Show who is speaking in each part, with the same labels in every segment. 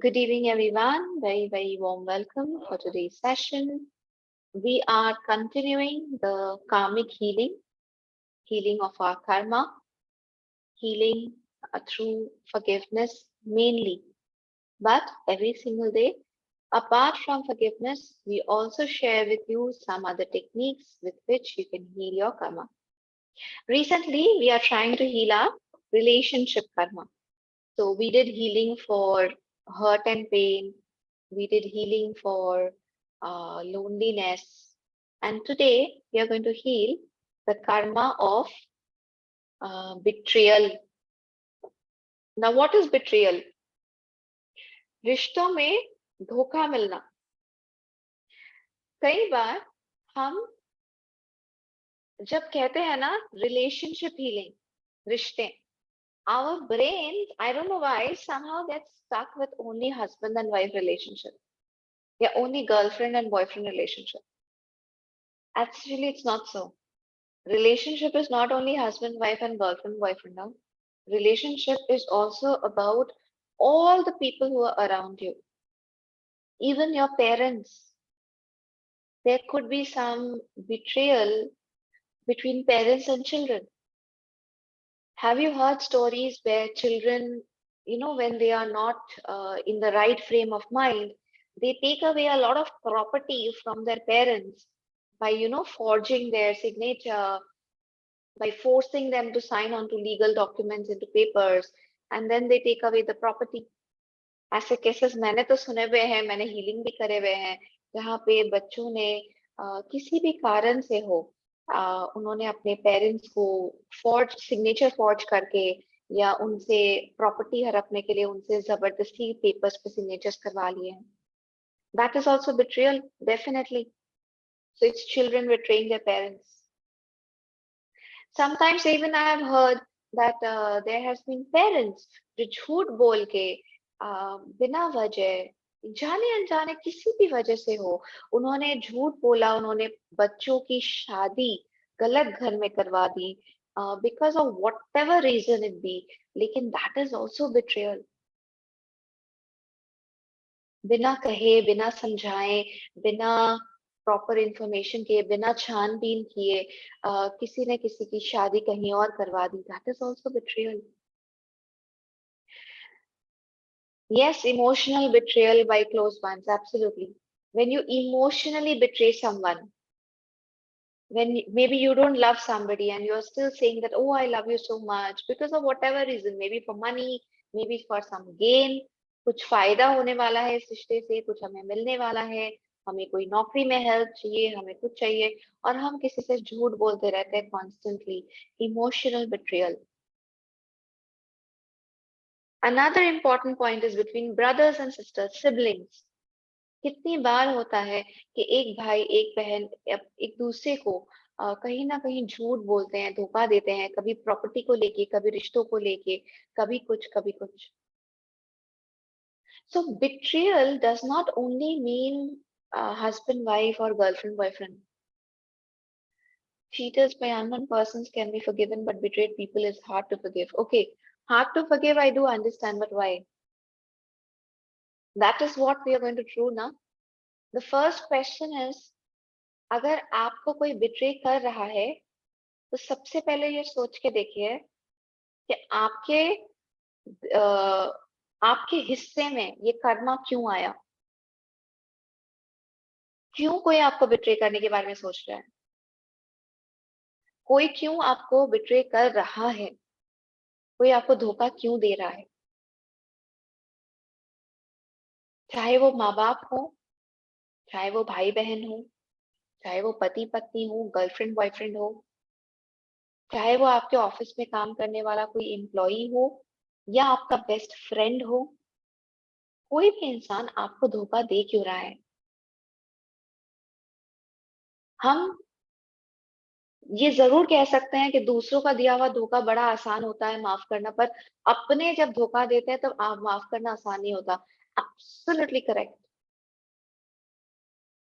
Speaker 1: Good evening, everyone. Very warm welcome for today's session. We are continuing the karmic healing of our karma, healing through forgiveness mainly. But every single day, apart from forgiveness, we also share with you some other techniques with which you can heal your karma. Recently, we are trying to heal our relationship karma. So we did healing for hurt and pain. We did healing for loneliness. And today we are going to heal the karma of betrayal. Now, what is betrayal? रिश्तों में धोखा मिलना. कई बार हम जब कहते हैं ना रिलेशनशिप हीलिंग, रिश्ते, our brains, I don't know why, somehow gets stuck with only husband and wife relationship. Yeah, only girlfriend and boyfriend relationship. Actually, it's not so. Relationship is not only husband, wife, and girlfriend, boyfriend. No. Relationship is also about all the people who are around you, even your parents. There could be some betrayal between parents and children. Have you heard stories where children, when they are not in the right frame of mind, they take away a lot of property from their parents by, forging their signature, by forcing them to sign on to legal documents into papers, and then they take away the property. ऐसे cases मैंने तो सुने हुए हैं, मैंने healing भी करे हुए हैं, जहाँ पे बच्चों ने किसी भी कारण से हो उन्होंने अपने पेरेंट्स को सिग्नेचर फॉर्ज करके या उनसे प्रॉपर्टी हड़पने के लिए उनसे जबरदस्ती पेपर्स पे सिग्नेचर्स करवा लिए हैं. That is also betrayal, definitely. So it's children betraying their parents. Sometimes even I have heard that there has been parents जो झूठ बोल के बिना वजह जाने अनजाने किसी भी वजह से हो उन्होंने झूठ बोला, उन्होंने बच्चों की शादी गलत घर में करवा दी because of whatever reason it be, लेकिन that is also betrayal. बिना कहे, बिना समझाए, बिना प्रॉपर इंफॉर्मेशन के, बिना छानबीन किए किसी ने किसी की शादी कहीं और करवा दी. That is also betrayal. Yes, emotional betrayal by close ones, absolutely. When you emotionally betray someone, when maybe you don't love somebody and you're still saying that, oh, I love you so much, because of whatever reason, maybe for money, maybe for some gain, कुछ फायदा होने वाला है इस रिश्ते से, कुछ हमें मिलने वाला है, हमें कोई नौकरी में हेल्प चाहिए, हमें कुछ चाहिए, और हम किसी से झूठ बोलते रहते हैं constantly. Emotional betrayal. Another important point is between brothers and sisters, siblings. कितनी बार होता है कि एक भाई एक बहन एक दूसरे को कहीं ना कहीं झूठ बोलते हैं, धोखा देते हैं, कभी प्रॉपर्टी को लेके, कभी रिश्तों को लेके, कभी कुछ कभी कुछ. So betrayal does not only mean husband wife or girlfriend boyfriend. Cheaters by unknown persons can be forgiven, but betrayed people is hard to forgive. Okay, hard to forgive, I do understand, but why? That is what we are going to do now. The first question is, अगर आपको कोई betray कर रहा है तो सबसे पहले ये सोच के देखिए कि आपके हिस्से में ये कर्मा क्यों आया, क्यों कोई आपको बिट्रे करने के बारे में सोच रहा है, कोई क्यों आपको बिट्रे कर रहा है, कोई आपको धोखा क्यों दे रहा है. चाहे वो माँ बाप हो, चाहे वो भाई बहन हो, चाहे वो पति पत्नी हो, गर्लफ्रेंड बॉयफ्रेंड हो, चाहे वो आपके ऑफिस में काम करने वाला कोई एम्प्लॉई हो या आपका बेस्ट फ्रेंड हो, कोई भी इंसान आपको धोखा दे क्यों रहा है. हम ये जरूर कह सकते हैं कि दूसरों का दिया हुआ धोखा बड़ा आसान होता है माफ करना, पर अपने जब धोखा देते हैं तब माफ करना आसान नहीं होता. Absolutely correct.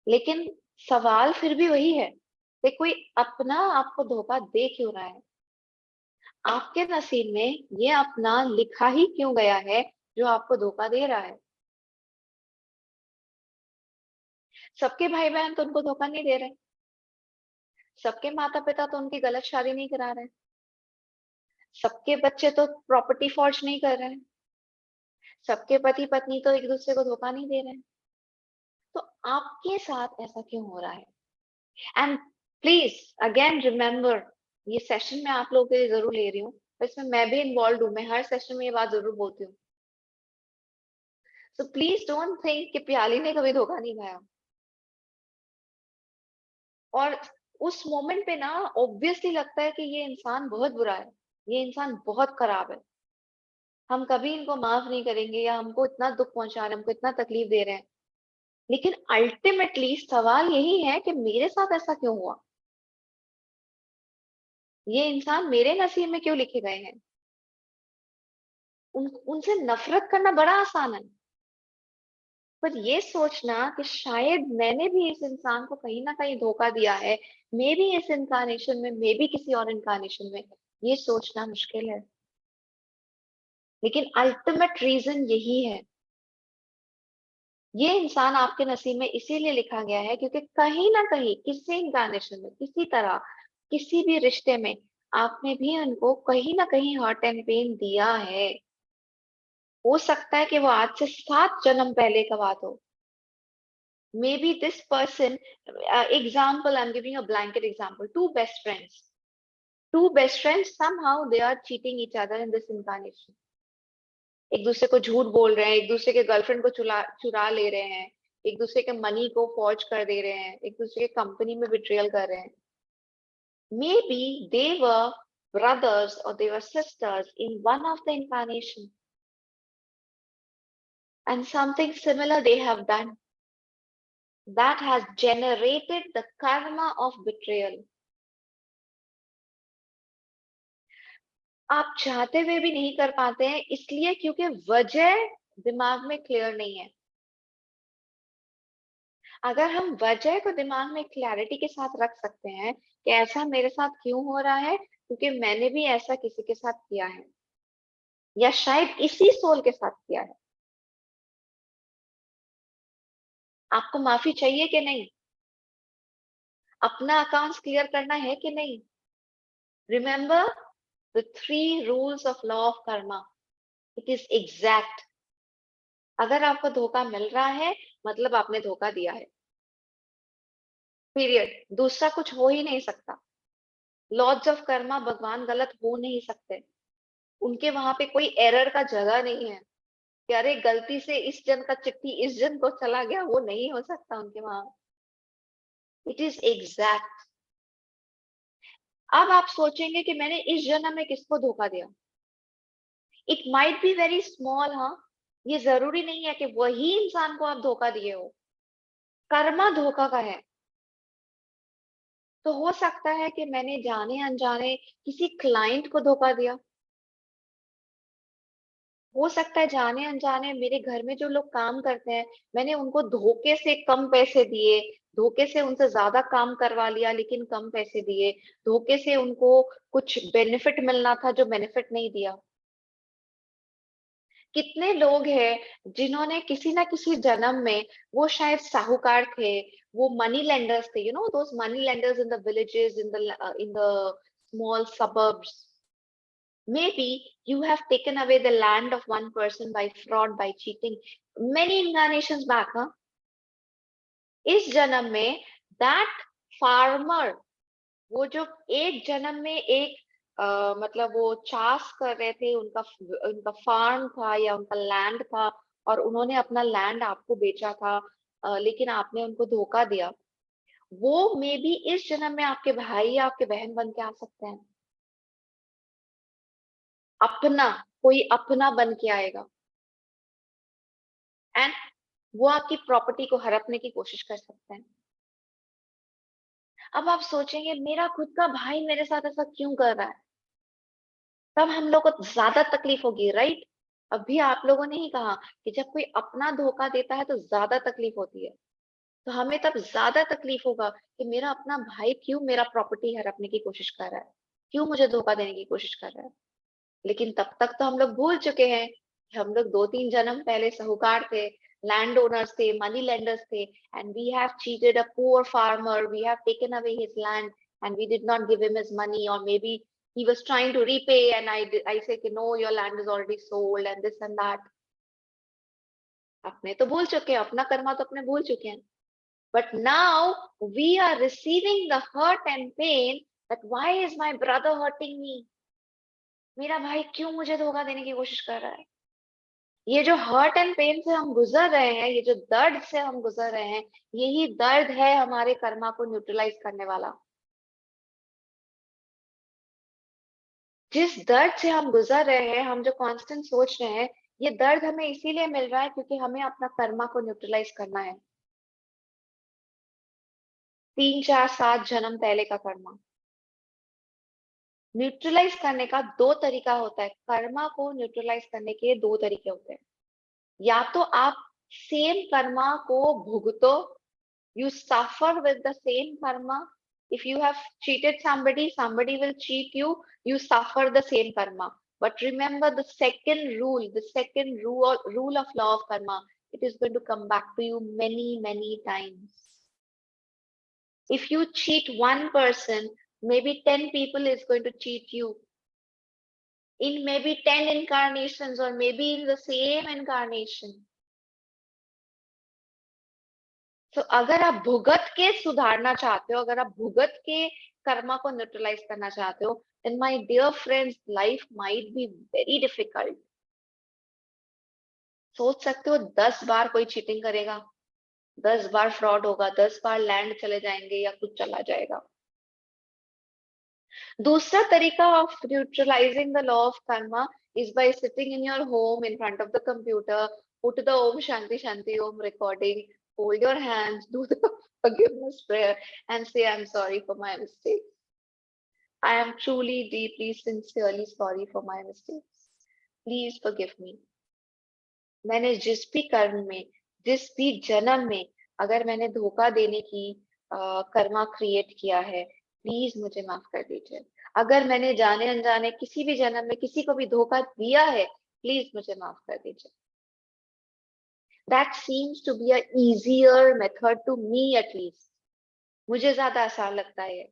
Speaker 1: लेकिन सवाल फिर भी वही है कि कोई अपना आपको धोखा दे क्यों रहा है, आपके नसीब में ये अपना लिखा ही क्यों गया है जो आपको धोखा दे रहा है. सबके भाई बहन तो उनको धोखा नहीं दे रहे, सबके माता पिता तो उनकी गलत शादी नहीं करा रहे, सबके बच्चे तो प्रॉपर्टी फॉर्ज नहीं कर रहे हैं, सबके पति पत्नी तो एक दूसरे को धोखा नहीं दे रहे हैं। तो आपके साथ ऐसा क्यों हो रहा है? एंड प्लीज अगेन रिमेम्बर, ये सेशन मैं आप लोगों के लिए जरूर ले रही हूँ, इसमें मैं भी इन्वॉल्व हूँ, मैं हर सेशन में ये बात जरूर बोलती हूँ। सो प्लीज डोंट थिंक कि प्याली ने कभी धोखा नहीं खाया। और उस मोमेंट पे ना ऑब्वियसली लगता है कि ये इंसान बहुत बुरा है, ये इंसान बहुत खराब है, हम कभी इनको माफ नहीं करेंगे, या हमको इतना दुख पहुंचा रहे हैं, हमको इतना तकलीफ दे रहे हैं। लेकिन अल्टीमेटली सवाल यही है कि मेरे साथ ऐसा क्यों हुआ, ये इंसान मेरे नसीब में क्यों लिखे गए हैं। उनसे नफरत करना बड़ा आसान है, पर ये सोचना कि शायद मैंने भी इस इंसान को कहीं ना कहीं धोखा दिया है, मे भी इस इनकारनेशन में, मे भी किसी और इनकारनेशन में, ये सोचना मुश्किल है। लेकिन अल्टीमेट रीजन यही है, ये इंसान आपके नसीब में इसीलिए लिखा गया है क्योंकि कहीं ना कहीं किसी इनकारनेशन में, किसी तरह, किसी भी रिश्ते में आपने भी उनको कहीं ना कहीं हर्ट एंड पेन दिया है। हो सकता है कि वो आज से 7 जन्म पहले का बात हो। Maybe this person, example, I'm giving a blanket example. Two best friends, somehow they are cheating each other in this incarnation. एक दूसरे को झूठ बोल रहे हैं, एक दूसरे के गर्लफ्रेंड को चुरा ले रहे हैं, एक दूसरे के मनी को फॉर्ज कर दे रहे हैं, एक दूसरे के कंपनी में बिट्रियल कर रहे हैं। Maybe they were brothers or they were sisters in one of the incarnation, and something similar they have done that has generated the karma of betrayal. आप चाहते हुए भी नहीं कर पाते हैं, इसलिए क्योंकि वजह दिमाग में क्लियर नहीं है। अगर हम वजह को दिमाग में क्लैरिटी के साथ रख सकते हैं कि ऐसा मेरे साथ क्यों हो रहा है, क्योंकि मैंने भी ऐसा किसी के साथ किया है, या शायद इसी सोल के साथ किया है। आपको माफी चाहिए कि नहीं? अपना अकाउंट्स क्लियर करना है कि नहीं? Remember the 3 rules of law of Karma, it is exact. अगर आपको धोखा मिल रहा है मतलब आपने धोखा दिया है, पीरियड। दूसरा कुछ हो ही नहीं सकता। लॉर्ड्स ऑफ कर्मा भगवान गलत हो नहीं सकते, उनके वहां पे कोई एरर का जगह नहीं है कि अरे गलती से इस जन का चिट्ठी इस जन को चला गया, वो नहीं हो सकता उनके वहां। It is exact. अब आप सोचेंगे कि मैंने इस जन्म में किसको धोखा दिया। It might be very small, हाँ, ये जरूरी नहीं है कि वही इंसान को आप धोखा दिए हो। कर्मा धोखा का है। तो हो सकता है कि मैंने जाने अनजाने किसी क्लाइंट को धोखा दिया, हो सकता है जाने अनजाने मेरे घर में जो लोग काम करते हैं, मैंने उनको धोखे से कम पैसे दिए, धोखे से उनसे ज्यादा काम करवा लिया लेकिन कम पैसे दिए, धोखे से उनको कुछ बेनिफिट मिलना था जो बेनिफिट नहीं दिया। कितने लोग हैं जिन्होंने किसी ना किसी जन्म में, वो शायद साहूकार थे, वो मनी लेंडर्स थे, you know those money lenders in the villages, in the small suburbs. Maybe you have taken away the land of one person by fraud, by cheating, many incarnations back, huh? इस जन्म में that farmer, वो जो एक जन्म में एक मतलब वो चाष कर रहे थे, उनका उनका फार्म था या उनका लैंड था, और उन्होंने अपना लैंड आपको बेचा था, लेकिन आपने उनको धोखा दिया। वो मे बी इस जन्म में आपके भाई या आपके बहन बन के आ सकते हैं। अपना, कोई अपना बन के आएगा, एंड वो आपकी प्रॉपर्टी को हड़पने की कोशिश कर सकते हैं। अब आप सोचेंगे मेरा खुद का भाई मेरे साथ ऐसा क्यों कर रहा है, तब हम लोग को ज्यादा तकलीफ होगी, राइट? अभी आप लोगों ने ही कहा कि जब कोई अपना धोखा देता है तो ज्यादा तकलीफ होती है, तो हमें तब ज्यादा तकलीफ होगा कि मेरा अपना भाई क्यों मेरा प्रॉपर्टी हड़पने की कोशिश कर रहा है, क्यों मुझे धोखा देने की कोशिश कर रहा है। लेकिन तब तक तो हम लोग भूल चुके हैं कि हम लोग 2-3 जन्म पहले साहूकार थे, landowners थे, money lenders थे, and we have cheated a poor farmer, we have taken away his land and we did not give him his money, or maybe he was trying to repay and I say कि no, your land is already sold and this and that. अपने तो भूल चुके हैं, अपना कर्मा तो अपने भूल चुके हैं. But now we are receiving the hurt and pain that why is my brother hurting me? मेरा भाई क्यों मुझे धोखा देने की कोशिश कर रहा है? ये जो हर्ट एंड पेन से हम गुजर रहे हैं, ये जो दर्द से हम गुजर रहे हैं, यही दर्द है हमारे कर्मा को न्यूट्रलाइज करने वाला. जिस दर्द से हम गुजर रहे हैं, हम जो कांस्टेंट सोच रहे हैं, ये दर्द हमें इसीलिए मिल रहा है क्योंकि हमें अपना कर्मा को न्यूट्रलाइज करना है. 3 4 7 जन्म पहले का कर्मा न्यूट्रलाइज करने का 2 तरीका होता है. कर्मा को न्यूट्रलाइज करने के 2 तरीके होते हैं. या तो आप सेम कर्मा को भुगतो, you suffer with the same karma. If you have cheated somebody, somebody will cheat you, you suffer the same karma. But remember the second rule of law of karma, it is going to come back to you many times. If you cheat one person, maybe 10 people is going to cheat you in maybe 10 incarnations, or maybe in the same incarnation. तो अगर आप भुगत के सुधारना चाहते हो, अगर आप भुगत के कर्मा को न्यूट्रलाइज करना चाहते हो, then my dear friends, life might be very difficult. सोच सकते हो 10 बार कोई चीटिंग करेगा, 10 बार फ्रॉड होगा, 10 बार लैंड चले जाएंगे या कुछ चला जाएगा. दूसरा तरीका of neutralising the law of Karma is by sitting in your home in front of the computer, put the Om Shanti Shanti Om recording, hold your hands, do the forgiveness prayer and say, I'm sorry for my mistakes. I am truly, deeply, sincerely sorry for my mistakes. Please forgive me. मैंने जिस भी कर्म में, जिस भी जन्म में अगर मैंने धोखा देने की कर्मा क्रिएट किया है, प्लीज मुझे माफ कर दीजिए. अगर मैंने जाने अनजाने किसी भी जन्म में किसी को भी धोखा दिया है, प्लीज मुझे माफ कर दीजिए. That seems to be a easier method to me at least. मुझे ज्यादा आसान लगता है.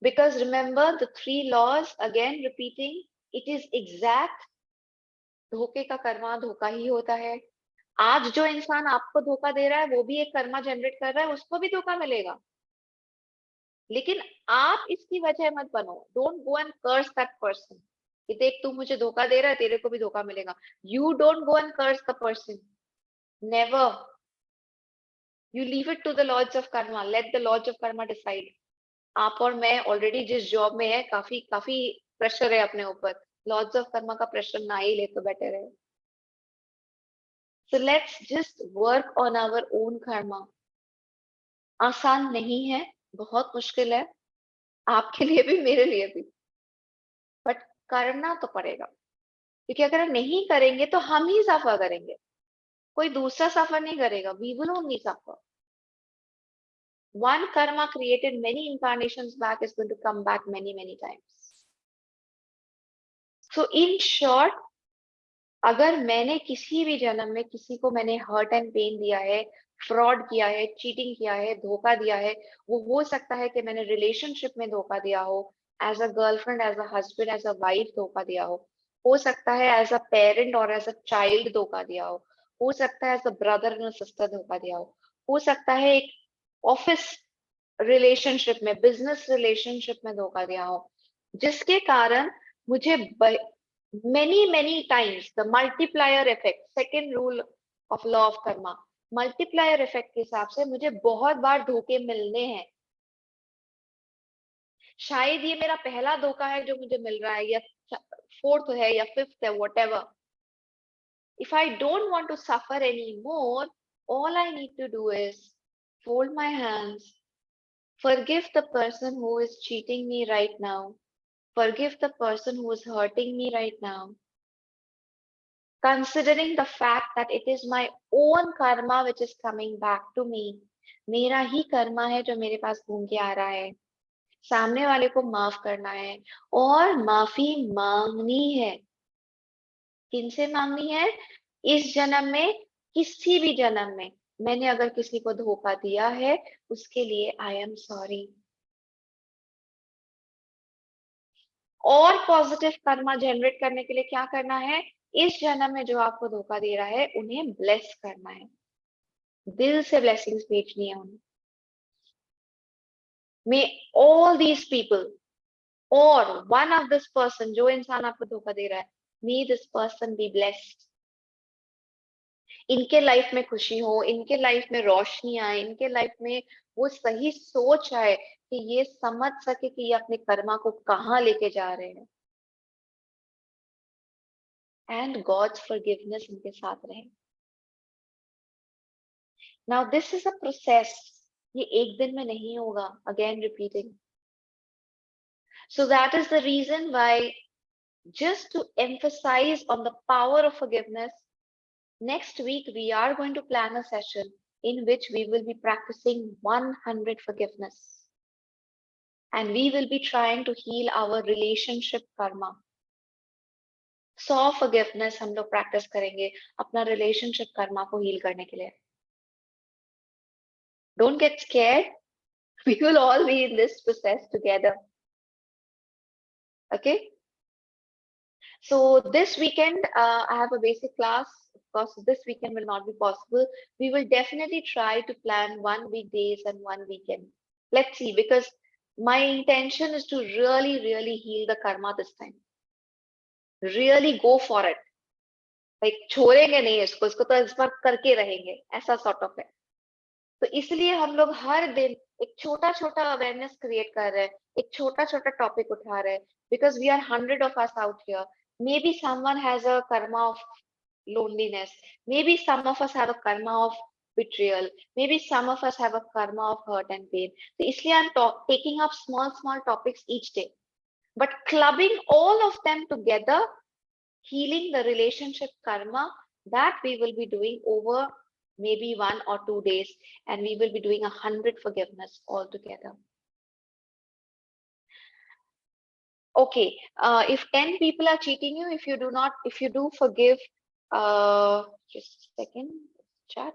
Speaker 1: Because remember the 3 laws, again repeating, it is exact. धोखे का कर्मा धोखा ही होता है. आज जो इंसान आपको धोखा दे रहा है वो भी एक कर्मा जनरेट कर रहा है, उसको भी धोखा मिलेगा. लेकिन आप इसकी वजह मत बनो. Don't go and curse that person कि देख तू मुझे धोखा दे रहा है, तेरे को भी धोखा मिलेगा. You don't go and curse the person. Never. You leave it to the lords of karma. Let the lords of karma decide. आप और मैं ऑलरेडी जिस जॉब में है, काफी प्रेशर है अपने ऊपर. लॉर्ड्स ऑफ कर्मा का प्रेशर ना ही ले तो बेटर है. So let's just work on our own karma. आसान नहीं है, बहुत मुश्किल है, आपके लिए भी मेरे लिए भी, बट करना तो पड़ेगा. क्योंकि अगर नहीं करेंगे तो हम ही सफर करेंगे, कोई दूसरा सफर नहीं करेगा. We will only suffer. One karma created many incarnations back is going to come back many times. So in short, अगर मैंने किसी भी जन्म में किसी को मैंने हर्ट एंड पेन दिया है, फ्रॉड किया है, चीटिंग किया है, धोखा दिया है, वो हो सकता है कि मैंने रिलेशनशिप में धोखा दिया हो, as a girlfriend, as a husband, as a wife धोखा दिया हो सकता है एज अ पेरेंट और एज अ चाइल्ड धोखा दिया हो सकता है as a brother and sister धोखा दिया हो सकता है एक ऑफिस रिलेशनशिप में, बिजनेस रिलेशनशिप में धोखा दिया हो, जिसके कारण मुझे many times the multiplier effect, second rule of law of karma, multiplier effect के हिसाब से मुझे बहुत बार धोखे मिलने हैं. शायद ये मेरा पहला धोखा है जो मुझे मिल रहा है, या फोर्थ है या फिफ्थ है, whatever. If I don't want to suffer anymore, all I need to do is fold my hands, forgive the person who is cheating me right now, forgive the person who is hurting me right now, considering the fact that it is my own karma which is coming back to me. मेरा ही कर्मा है जो मेरे पास घूम के आ रहा है. सामने वाले को माफ करना है और माफी मांगनी है. किनसे मांगनी है? इस जन्म में, किसी भी जन्म में मैंने अगर किसी को धोखा दिया है, उसके लिए आई एम सॉरी। और पॉजिटिव कर्मा जनरेट करने के लिए क्या करना है? इस जन्म में जो आपको धोखा दे रहा है उन्हें ब्लेस करना है, दिल से ब्लेसिंग्स भेजनी है उन्हें। मे ऑल दीज पीपल और वन ऑफ दिस पर्सन, जो इंसान आपको धोखा दे रहा है, मे दिस पर्सन बी ब्लेस्ड। इनके लाइफ में खुशी हो, इनके लाइफ में रोशनी आए, इनके लाइफ में वो सही सोच आए कि ये समझ सके कि ये अपने कर्मा को कहाँ लेके जा रहे हैं, एंड गॉड्स फॉरगिवनेस इनके साथ रहे। Now this is a process, ये एक दिन में नहीं होगा, again repeating. So that is the reason why, just to emphasize on the power of forgiveness, next week we are going to plan a session in which we will be practicing 100 forgiveness, and we will be trying to heal our relationship karma. 100 forgiveness हम लोग practice करेंगे अपना relationship karma को heal करने के लिए। Don't get scared. We will all be in this process together. Okay? So this weekend, I have a basic class. Of course, this weekend will not be possible. We will definitely try to plan 1 weekdays and 1 weekend. Let's see, because my intention is to really, really heal the karma this time. Really go for it. Like छोड़ेंगे नहीं इसको तो इस बार करके रहेंगे, ऐसा sort of है। तो इसलिए हम लोग हर दिन एक छोटा छोटा अवेयरनेस क्रिएट कर रहे हैं, एक छोटा छोटा टॉपिक उठा रहे हैं, because we are 100 of us out here. Maybe someone has a karma of loneliness, maybe some of us have a karma of betrayal, maybe some of us have a karma of hurt and pain. So इसलिए I'm taking up small topics each day, but clubbing all of them together, healing the relationship karma, that we will be doing over maybe 1 or 2 days, and we will be doing 100 forgiveness all together. Okay, if 10 people are cheating you, if you do forgive, just a second, chat.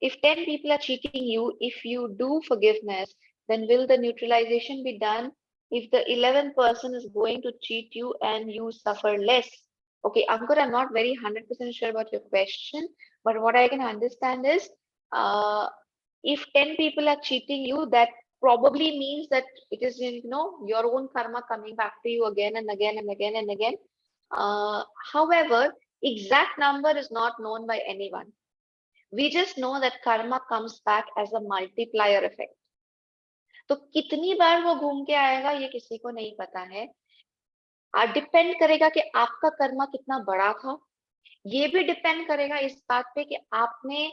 Speaker 1: If 10 people are cheating you, if you do forgiveness, then will the neutralization be done if the 11th person is going to cheat you and you suffer less? Okay, Ankur, I'm not very 100% sure about your question, but what I can understand is, if 10 people are cheating you, that probably means that it is, your own karma coming back to you again and again and again and again. However, exact number is not known by anyone. We just know that karma comes back as a multiplier effect. तो कितनी बार वो घूम के आएगा ये किसी को नहीं पता है। डिपेंड करेगा कि आपका कर्मा कितना बड़ा था। ये भी डिपेंड करेगा इस बात पे कि आपने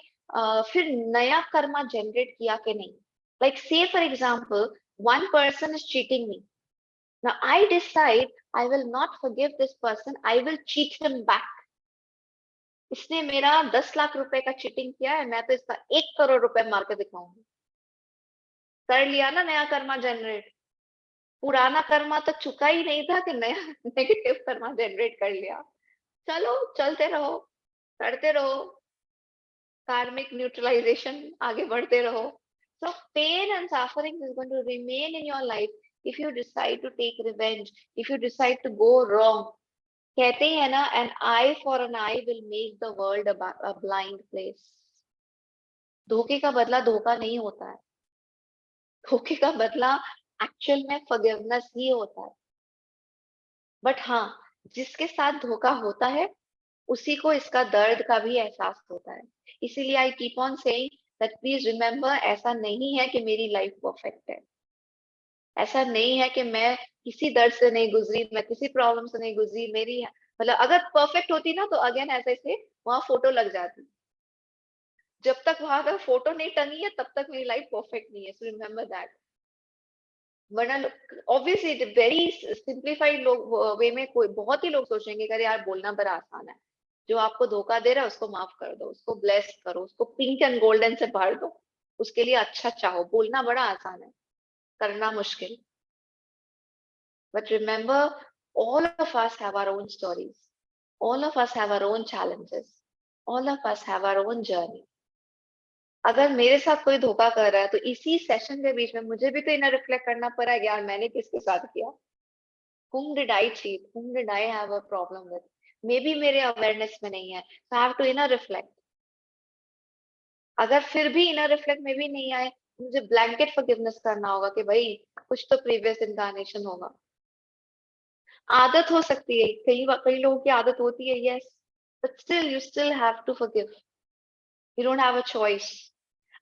Speaker 1: फिर नया कर्मा जनरेट किया कि नहीं। लाइक से for example, one person is cheating me. Now I decide I will not forgive this person, I will cheat him back. इसने मेरा 10 लाख रुपए का चीटिंग किया है, मैं तो इसका 1 करोड़ रुपए मार के दिखाऊंगी। कर लिया ना नया कर्मा जनरेट। पुराना कर्मा तो चुका ही नहीं था कि नया नेगेटिव कर्मा जनरेट कर लिया। चलो चलते रहो, करते रहो, karmic neutralization, आगे बढ़ते रहो। So pain and suffering is going to remain in your life if you decide to take revenge, if you decide to go wrong. कहते हैं ना, an eye for an eye will make the world a blind place. धोखे का बदला धोखा नहीं होता है, धोखे का बदला एक्चुअल में forgiveness ही होता है। बट हाँ, जिसके साथ धोखा होता है उसी को इसका दर्द का भी एहसास होता है। इसीलिए I keep on saying that please remember, ऐसा नहीं है कि मेरी लाइफ परफेक्ट है, ऐसा नहीं है कि मैं किसी दर्द से नहीं गुजरी, मैं किसी प्रॉब्लम से नहीं गुजरी। मेरी मतलब अगर परफेक्ट होती ना तो अगेन ऐसे से वहां फोटो लग जाती। जब तक वहां पर फोटो नहीं टंगी है तब तक मेरी लाइफ परफेक्ट नहीं है। So remember that. वरना ऑब्वियसली वेरी सिंप्लीफाइड लोग वे में कोई बहुत ही लोग सोचेंगे कि अरे यार बोलना बड़ा आसान है, जो आपको धोखा दे रहा है उसको माफ कर दो, उसको ब्लेस करो, उसको पिंक एंड गोल्डन से भर दो, उसके लिए अच्छा चाहो। बोलना बड़ा आसान है, करना मुश्किल। But remember, all of us have our own stories, all of us have our own challenges, All of us have our own journey. अगर मेरे साथ कोई धोखा कर रहा है तो इसी सेशन के बीच में मुझे भी तो इनर रिफ्लेक्ट करना पड़ा है यार, मैंने किसके साथ किया. Whom did I cheat? Whom did I have a problem with? Maybe मेरे अवेयरनेस में नहीं है. So I have to inner reflect. अगर फिर भी इनर रिफ्लेक्ट में भी नहीं आए, मुझे ब्लैंकेट फॉरगिवनेस करना होगा कि भाई कुछ तो प्रीवियस इनकारनेशन होगा. आदत हो सकती है, कई लोगों की आदत होती है, yes, but still you still have to forgive. You don't have a choice.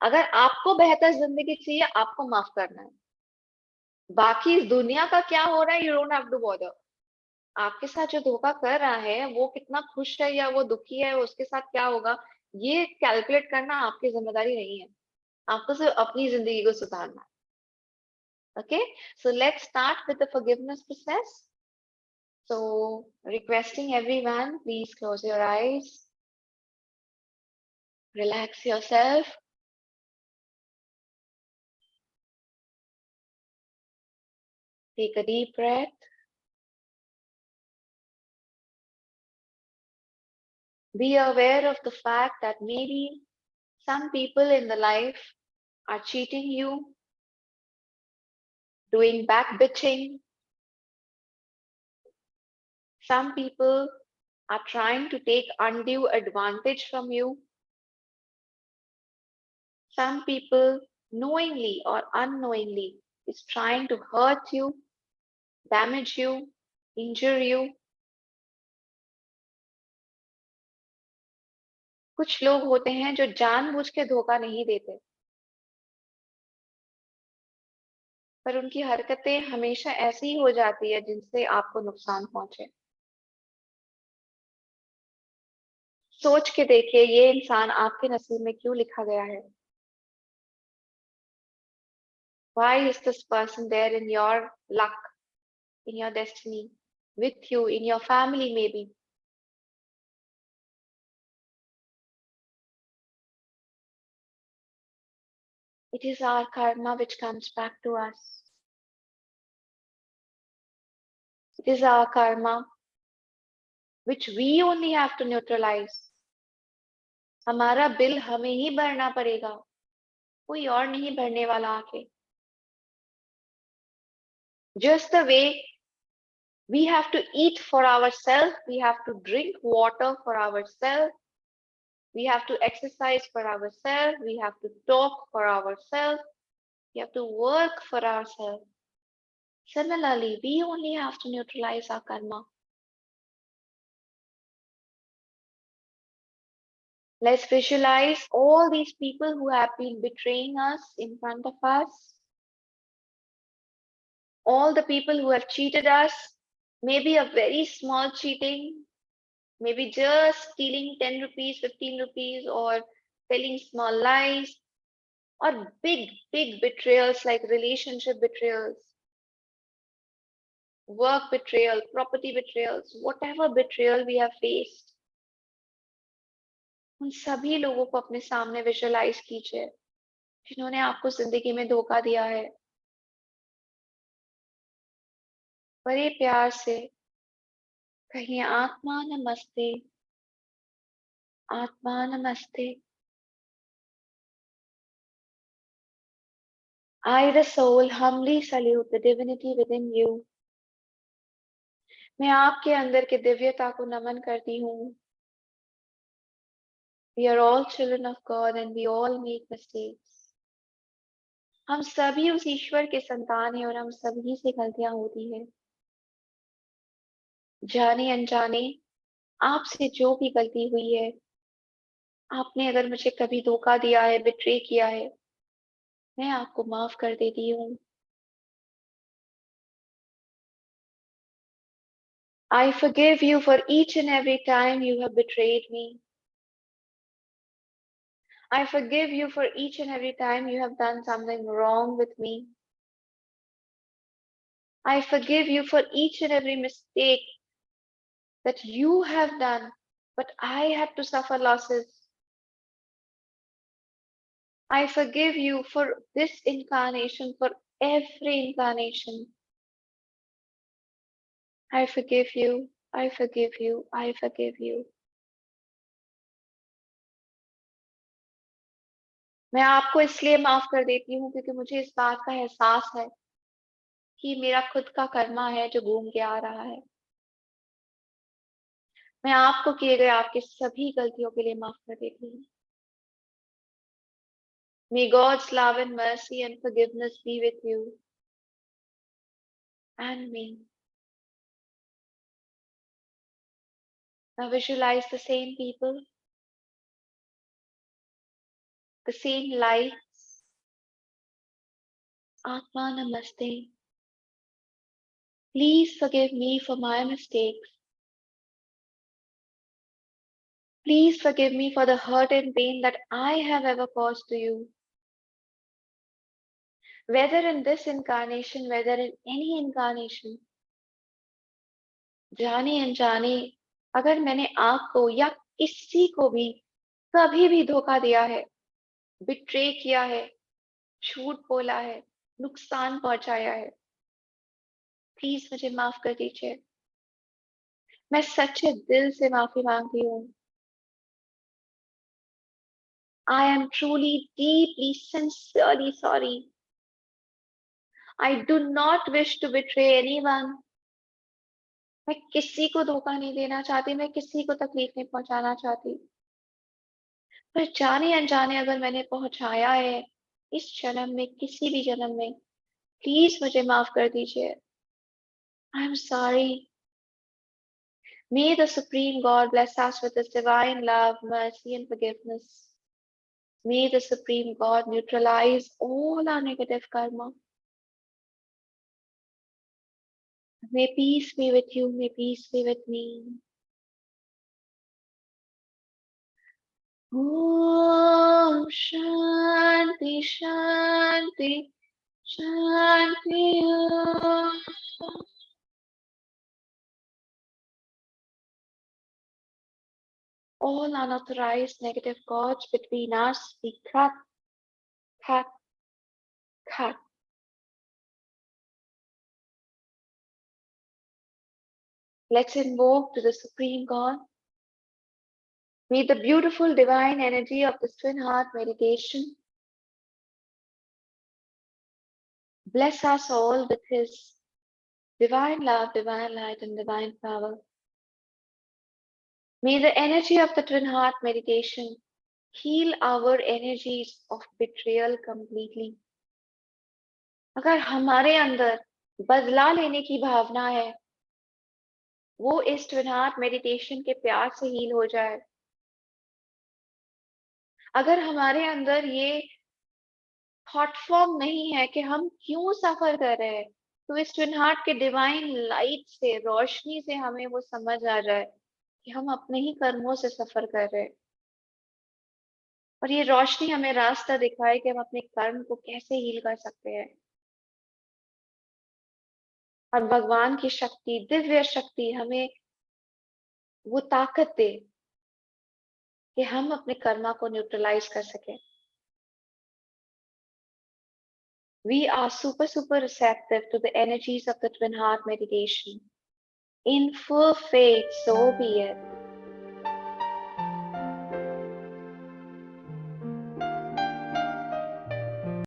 Speaker 1: अगर आपको बेहतर जिंदगी चाहिए, आपको माफ करना है. बाकी इस दुनिया का क्या हो रहा है, you don't have to bother. आपके साथ जो धोखा कर रहा है वो कितना खुश है या वो दुखी है, उसके साथ क्या होगा, ये कैलकुलेट करना आपकी जिम्मेदारी नहीं है. आपको सिर्फ अपनी जिंदगी को सुधारना है. Okay, so let's start with the forgiveness process. So, requesting everyone, please close your eyes, relax yourself. Take a deep breath. Be aware of the fact that maybe some people in the life are cheating you, doing back bitching. Some people are trying to take undue advantage from you. Some people knowingly or unknowingly is trying to hurt you, damage you, injure you. कुछ लोग होते हैं जो जानबूझ के धोखा नहीं देते, पर उनकी हरकतें हमेशा ऐसी ही हो जाती है जिनसे आपको नुकसान पहुंचे. सोच के देखिए, ये इंसान आपके नसीब में क्यों लिखा गया है. Why is this person there in your luck, in your destiny, with you, in your family maybe? It is our karma which comes back to us. It is our karma which we only have to neutralize. हमारा bill हमें ही भरना पड़ेगा, कोई और नहीं भरने वाला आके. Just the way we have to eat for ourselves, we have to drink water for ourselves, we have to exercise for ourselves, we have to talk for ourselves, we have to work for ourselves. Similarly, we only have to neutralize our karma. Let's visualize all these people who have been betraying us in front of us. All the people who have cheated us, maybe a very small cheating, maybe just stealing 10 rupees, 15 rupees, or telling small lies, or big betrayals like relationship betrayals, work betrayal, property betrayals, whatever betrayal we have faced. उन सभी लोगों को अपने सामने visualise कीजिए जिन्होंने आपको जिंदगी में धोखा दिया है. बड़े प्यार से कहिए, आत्मा नमस्ते, आत्मा नमस्ते. I, the soul, humbly salute the divinity within you. मैं आपके अंदर के दिव्यता को नमन करती हूँ. We are all children of God and we all make mistakes. हम सभी उस ईश्वर के संतान हैं और हम सभी से गलतियां होती है. जाने अनजाने आपसे जो भी गलती हुई है, आपने अगर मुझे कभी धोखा दिया है, बिट्रे किया है, मैं आपको माफ कर देती हूँ. I forgive you for each and every time you have betrayed me. I forgive you for each and every time you have done something wrong with me. I forgive you for each and every mistake that you have done, but I had to suffer losses. I forgive you for this incarnation, for every incarnation. I forgive you, I forgive you, I forgive you. मैं आपको इसलिए माफ कर देती हूँ क्योंकि मुझे इस बात का एहसास है कि मेरा खुद का कर्मा है जो घूम के आ रहा है। मैं आपको किए गए आपकी सभी गलतियों के लिए माफ कर देती हूँ। May God's love and mercy and forgiveness be with you and me. Now visualize the same people, the same lights. Atma Namaste. Please forgive me for my mistakes. Please forgive me for the hurt and pain that I have ever caused to you. Whether in this incarnation, whether in any incarnation, जाने अनजाने अगर मैंने आपको या किसी को भी कभी भी धोखा दिया है, बिट्रे किया है, झूठ बोला है, नुकसान पहुंचाया है, प्लीज मुझे माफ कर दीजिए। मैं सच्चे दिल से माफी मांगती हूँ। I am truly, deeply, sincerely sorry. I do not wish to betray anyone. मैं किसी को धोखा नहीं देना चाहती, मैं किसी को तकलीफ नहीं पहुंचाना चाहती। पर जाने अनजाने अगर मैंने पहुंचाया है इस जन्म में, किसी भी जन्म में, प्लीज मुझे माफ कर दीजिए। I am sorry. May the Supreme God bless us with His divine love, mercy, and forgiveness. May the Supreme God neutralize all our negative karma. May peace be with you, may peace be with me. Om Shanti Shanti Shanti Om. All unauthorized negative thoughts between us be cut, cut, cut. Let's invoke to the Supreme God. May the beautiful divine energy of this twin heart meditation bless us all with His divine love, divine light, and divine power. May the energy of the twin heart meditation heal our energies of betrayal completely. अगर हमारे अंदर बदला लेने की भावना है, वो इस twin heart meditation के प्यार से हील हो जाए। अगर हमारे अंदर ये थॉट फॉर्म नहीं है कि हम क्यों सफर कर रहे हैं, तो इस ट्विन हार्ट के डिवाइन लाइट से, रोशनी से हमें वो समझ आ जाए कि हम अपने ही कर्मों से सफर कर रहे हैं। और ये रोशनी हमें रास्ता दिखाए कि हम अपने कर्म को कैसे हील कर सकते हैं। और भगवान की शक्ति, दिव्य शक्ति हमें वो ताकत दे कि हम अपने कर्मा को न्यूट्रलाइज कर सकें। We are super receptive to the energies of the twin heart meditation. In full faith, so be it.